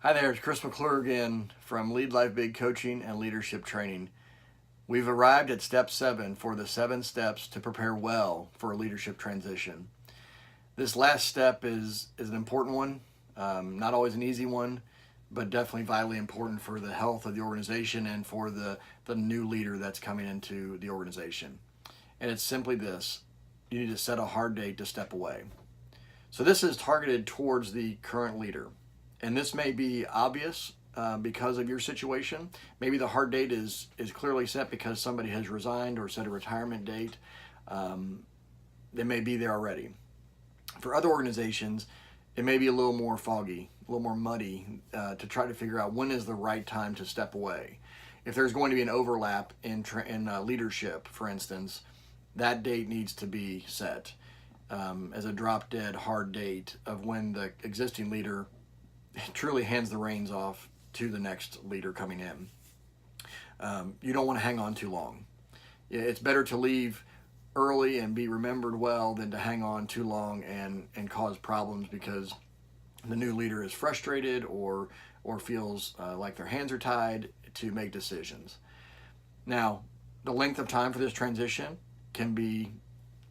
Hi there, it's Chris McClure again from Lead Life Big Coaching and Leadership Training. We've arrived at step 7 for the 7 steps to prepare well for a leadership transition. This last step is an important one, not always an easy one, but definitely vitally important for the health of the organization and for the new leader that's coming into the organization. And it's simply this: you need to set a hard date to step away. So this is targeted towards the current leader. And this may be obvious because of your situation. Maybe the hard date is clearly set because somebody has resigned or set a retirement date. They may be there already. For other organizations, it may be a little more foggy, a little more muddy to try to figure out when is the right time to step away. If there's going to be an overlap in leadership, for instance, that date needs to be set as a drop dead hard date of when the existing leader truly hands the reins off to the next leader coming in. You don't want to hang on too long. It's better to leave early and be remembered well than to hang on too long and cause problems because the new leader is frustrated or feels like their hands are tied to make decisions. Now, the length of time for this transition can be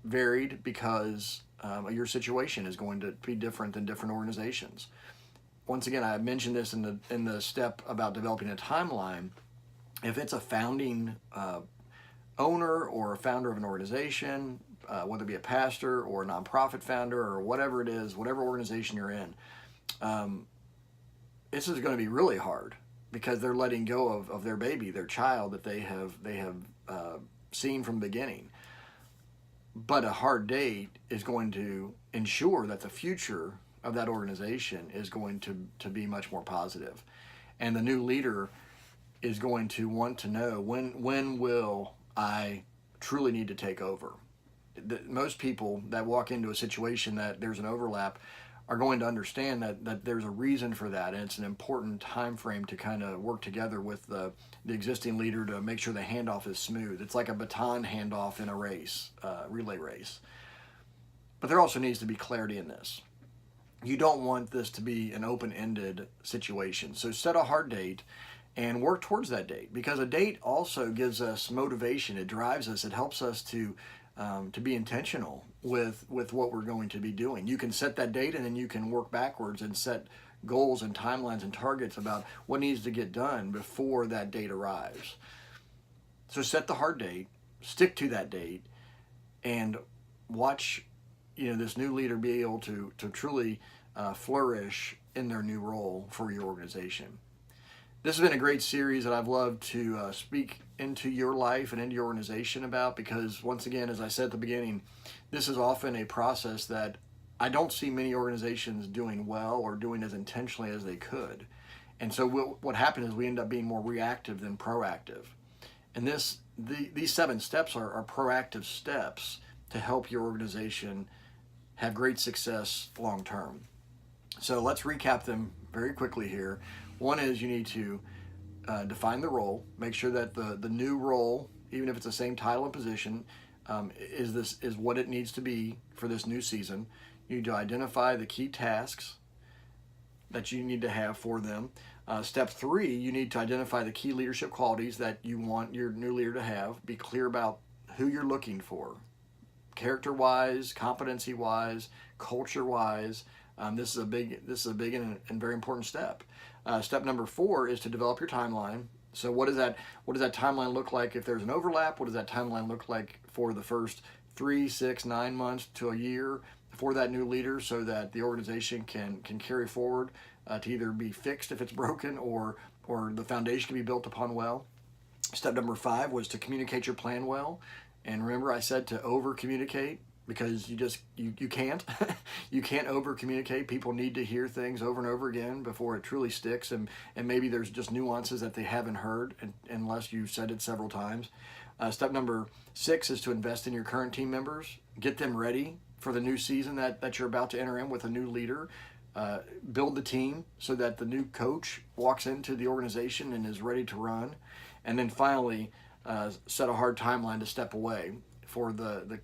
varied because your situation is going to be different than different organizations. Once again, I mentioned this in the step about developing a timeline. If it's a founding owner or a founder of an organization, whether it be a pastor or a nonprofit founder or whatever it is, whatever organization you're in, this is going to be really hard because they're letting go of their baby, their child that they have seen from the beginning. But a hard date is going to ensure that the future of that organization is going to be much more positive. And the new leader is going to want to know when will I truly need to take over. Most people that walk into a situation that there's an overlap are going to understand that there's a reason for that, and it's an important time frame to kind of work together with the existing leader to make sure the handoff is smooth. It's like a baton handoff in a race, relay race. But there also needs to be clarity in this. You don't want this to be an open-ended situation. So set a hard date and work towards that date, because a date also gives us motivation. It drives us. It helps us to be intentional with what we're going to be doing. You can set that date and then you can work backwards and set goals and timelines and targets about what needs to get done before that date arrives. So set the hard date, stick to that date, and watch this new leader be able to truly flourish in their new role for your organization. This has been a great series that I've loved to speak into your life and into your organization about, because once again, as I said at the beginning, this is often a process that I don't see many organizations doing well or doing as intentionally as they could. And so what happens is we end up being more reactive than proactive. And these 7 steps are proactive steps to help your organization have great success long term. So let's recap them very quickly here. One is you need to define the role. Make sure that the new role, even if it's the same title and position, is what it needs to be for this new season. You need to identify the key tasks that you need to have for them. Step 3, you need to identify the key leadership qualities that you want your new leader to have. Be clear about who you're looking for, character-wise, competency-wise, culture-wise. This is a big and very important step. Step number 4 is to develop your timeline. So what does that timeline look like if there's an overlap? What does that timeline look like for the first 3, 6, 9 months to a year for that new leader, so that the organization can carry forward to either be fixed if it's broken or the foundation can be built upon well. Step number 5 was to communicate your plan well. And remember, I said to over communicate, because you can't you can't over communicate. People need to hear things over and over again before it truly sticks, and maybe there's just nuances that they haven't heard unless you said it several times. Step number 6 is to invest in your current team members. Get them ready for the new season that you're about to enter in with a new leader. Build the team so that the new coach walks into the organization and is ready to run. And then finally, set a hard timeline to step away for the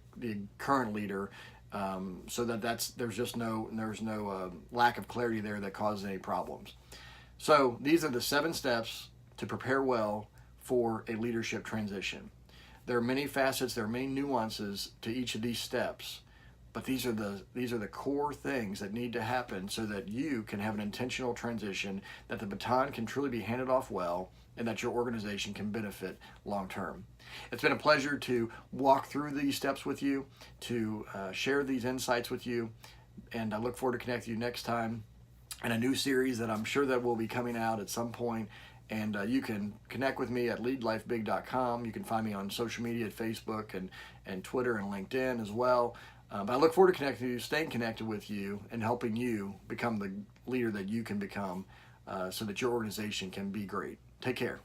current leader, so that there's no lack of clarity there that causes any problems. So these are the 7 steps to prepare well for a leadership transition. There are many facets, there are many nuances to each of these steps, but these are the core things that need to happen so that you can have an intentional transition, that the baton can truly be handed off well, and that your organization can benefit long term. It's been a pleasure to walk through these steps with you, to share these insights with you, and I look forward to connecting you next time in a new series that I'm sure that will be coming out at some point. And you can connect with me at leadlifebig.com. You can find me on social media at Facebook and Twitter and LinkedIn as well. But I look forward to connecting with you, staying connected with you, and helping you become the leader that you can become so that your organization can be great. Take care.